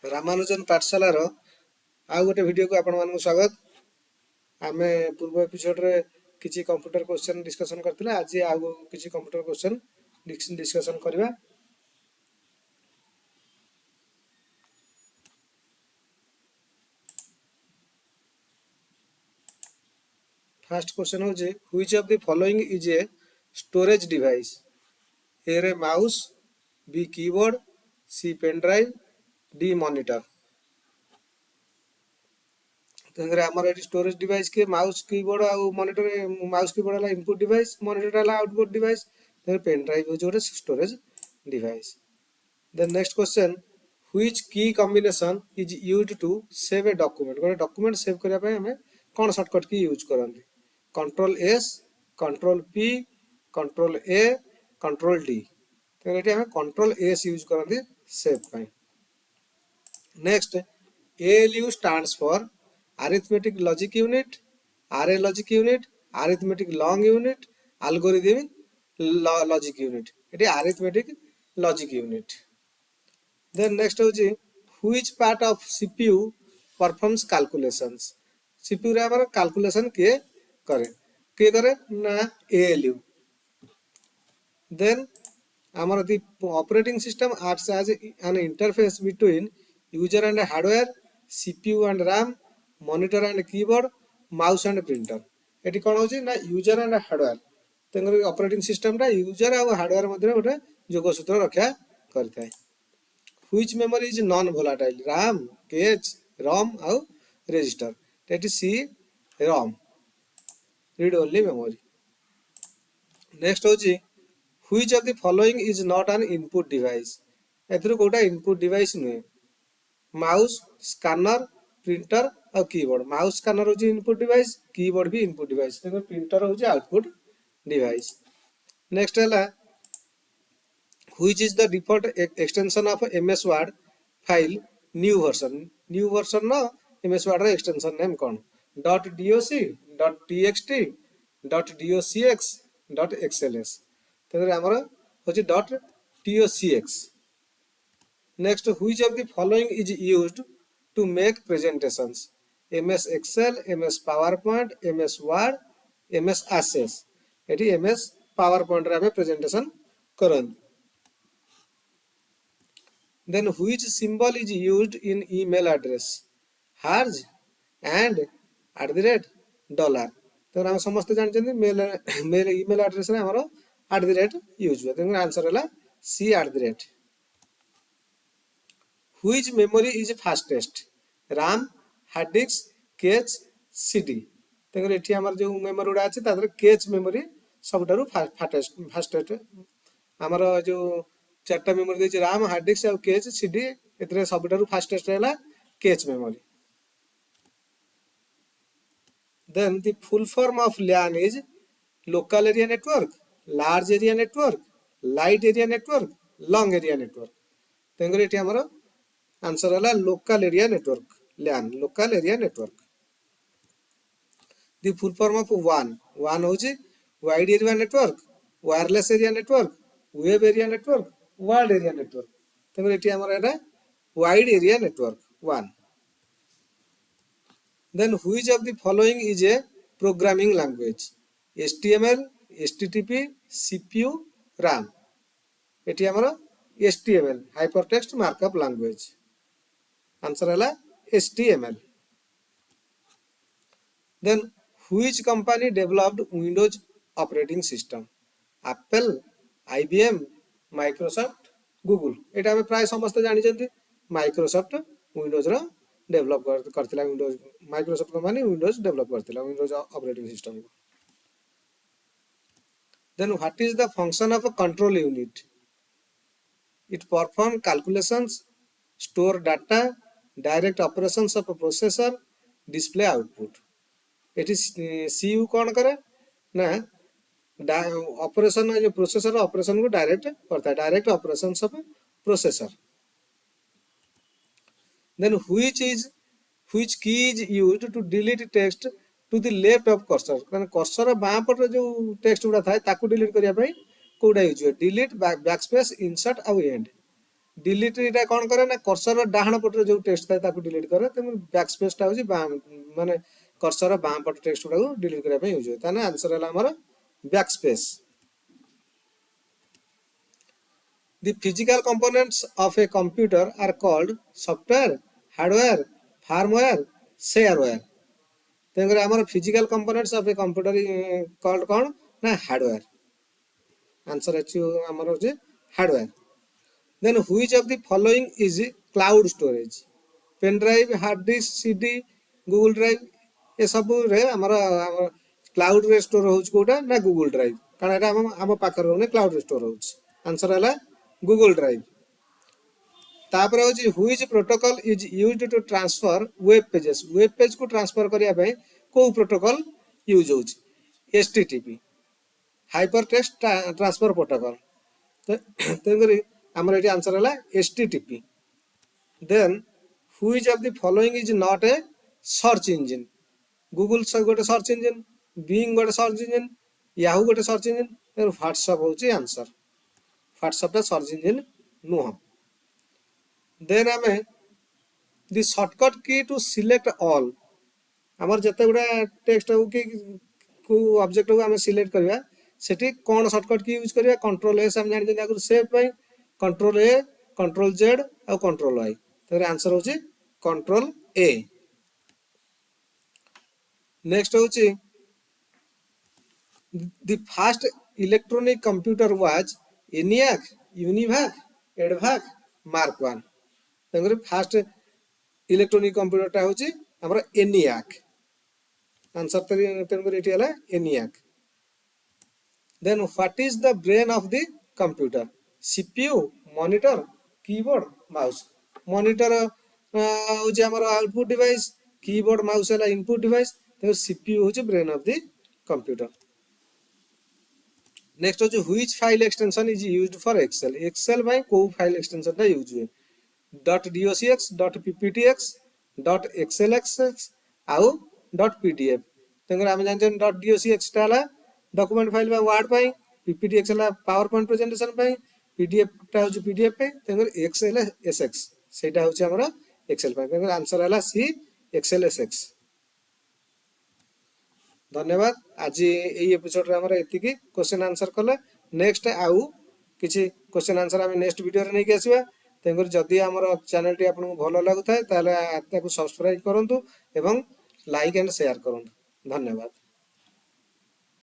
रामानुजन पाठशालार आउ गोटे वीडियो को आपण मानक स्वागत। आमे पूर्व एपिसोड रे किछि कंप्यूटर क्वेश्चन डिस्कशन करथिले, आज आउ किछि कंप्यूटर क्वेश्चन डिस्कशन करबा। फर्स्ट क्वेश्चन होजे which of the following is a storage device? A रे mouse, B keyboard, C pen drive, D monitor. तेरे हमर एटी स्टोरेज डिवाइस के माउस कीबोर्ड आ मॉनिटर। माउस कीबोर्ड वाला इनपुट डिवाइस, मॉनिटर वाला आउटपुट डिवाइस, तेरे पेन ड्राइव हो जोरे storage device. Then next question which key combination is used to save a document? गोटे डॉक्यूमेंट सेव करबा पय हमें कोन शॉर्टकट की यूज करंती? Control S, control P, control A, control D. तेरे एटी हमें कंट्रोल एस यूज करंती सेव पय। Next ALU stands for arithmetic logic unit, RA logic unit, arithmetic long unit, algorithm logic unit। it is arithmetic logic unit। then next होची which part of CPU performs calculations? CPU रे हमर calculation के करे ना ALU। then our the operating system acts as an interface between user and hardware, CPU and RAM, monitor and keyboard, mouse and printer। एटी कोन होची ना user and hardware. तेंगर ऑपरेटिंग सिस्टम टा यूजर और हार्डवेयर मध्य गोटे जोगसूत्र रक्षा करथाय। Which memory is non volatile? RAM, cache, ROM और रजिस्टर। एटी सी ROM, read only memory. Next होची which of the following is not an input device? एथरो कोटा इनपुट डिवाइस नुहे। माउस, स्कैनर, प्रिंटर और कीबोर्ड। माउस स्कैनर होची input device, keyboard भी इनपुट डिवाइस, तेकर प्रिंटर होची आउटपुट डिवाइस। नेक्स्ट हैला which is the default extension of MS Word file new version? New version नो MS Word रे extension name कोन? .doc, .txt, .docx, .xls। तेकर हमर होची .tocx। Next, which of the following is used to make presentations? MS Excel, MS PowerPoint, MS Word, MS Access। एटी MS PowerPoint रे हमें presentation करन। Then which symbol is used in email address? हार्ज, and, $, तो हम समस्त जानते mail mail email address रे हमरो @ यूज हुए। तो आंसर हैला C @। Which memory is fastest? RAM, hard disk, cache, CD। तेगर एठी हमर जो मेमोरी उडा अछि तादर कैच मेमोरी सबटारु फास्टेस्ट। हमर जो चारटा मेमोरी देछि RAM, हार्ड डिस्क और कैच, CD, एतरे सबटारु फास्टेस्ट हैला cache memory. Then the full form of LAN is local area network, large area network, light area network, long area network। तेगर एठी हमर answer हैला local area network, LAN, local area network. The full form of WAN होची wide area network, wireless area network, web area network, world area network. तेगर एठी हमर एटा wide area network WAN। Then which of the following is a programming language? HTML, HTTP, CPU, RAM। एठी हमर HTML, hypertext markup language। Answer हैला HTML। Then which company developed Windows operating system? Apple, IBM, Microsoft, Google। एटा हम प्राय समस्त जानि जंती Microsoft Windows रो develop करथिला। Windows Microsoft company Windows develop करथिला विंडोज ऑपरेटिंग सिस्टम को। Then what is the function of a control unit? It perform calculations, store data, direct operations of a processor, display output। Eighty CU कौन करे ना operation जो processor operation को direct करता है, direct operations of processor. Then which key is used to delete text to the left of cursor? माने cursor balm पटे जो टेक्स्ट उडा थाए ताकू डिलीट करिया पई कोडा यूज हुए? डिलीट, बैकस्पेस, इंसर्ट और एंड। डिलीट इटा कौन करे ना कर्सर डाहाण पटे जो टेक्स्ट थाए ताकू डिलीट करे तेणु बैक स्पेस टा होची माने कर्सर बाम पट टेक्स्ट गुडा डिलीट करने पे यूज हुए ताने आंसर है हमर back space. The physical components of a computer are called software, hardware, firmware, shareware। तेणुकर आमर physical components of a computer called कौन ना हार्डवेयर। आंसर आमर होचे hardware. Then which of the following is cloud storage? Pen drive, hard disk, CD, Google drive ये सब रे आमर क्लाउड रे स्टोर होउछ कोटा ना गूगल ड्राइव कारण एटा हम पाखर रहने क्लाउड रे स्टोर होउछ। आंसर है गूगल ड्राइव। तापर होची which protocol is used to transfer web pages? Web page को ट्रांसफर करिया पे को प्रोटोकॉल यूज होउछ? HTTP hyper text transfer protocol. तेनकरी हमर एटी आंसर है HTTP. Then which of the following is not a search engine? Google गोटे सर्च इंजन, बिंग गोटे सर्च इंजन, याहू गोटे सर्च इंजन, व्हाट्सएप होची आंसर। व्हाट्सएप टा सर्च इंजन नुह। देन आमे द शॉर्टकट की टू सिलेक्ट ऑल हमर जते गुडा टेक्स्ट हो कि को ऑब्जेक्ट को आमे सिलेक्ट करबा सेठी कोन शॉर्टकट की यूज करबा? कंट्रोल एस हम जानि आगु सेव पई कंट्रोल ए, कंट्रोल जेड और कंट्रोल वाई। तो आंसर होची कंट्रोल ए। नेक्स्ट होची the first electronic computer was ENIAC, UNIVAC, EDVAC, Mark 1। तेनकरी फर्स्ट इलेक्ट्रॉनिक कंप्यूटर टा होची हमर ENIAC। आंसर तेनकरी एटी हला ENIAC। Then what is the brain of the computer? CPU, monitor, keyboard, mouse. Monitor होची हमर आउटपुट डिवाइस, कीबोर्ड माउस हला इनपुट डिवाइस, तो CPU होची brain of the computer. Next होची which file extension is used for Excel? Excel भाई को file extension टा use हुए? .docx, .pptx, .xlx आउ .pdf। तेंगर हम जानछन .docx टा हला डॉक्यूमेंट फाइल बा वर्ड पाई, ppptx हला पावर पॉइंट प्रेजेंटेशन पाई, pdf टा होची pdf पाई, तेंगर xlsx सेटा होची हमरा एक्सेल पाई। तेंगर आंसर हला सी xlsx। धन्यवाद। आज এই एपिसोड रे हमरा एतिकी क्वेश्चन आंसर कले। नेक्स्ट आउ किछि क्वेश्चन आंसर हम नेक्स्ट वीडियो रे नै के आसीबा। तेंगर जदि हमर चैनल टी आपन भलो लागुथाय ताले ताकू सब्सक्राइब करंतु एवं लाइक एंड शेयर करंतु। धन्यवाद।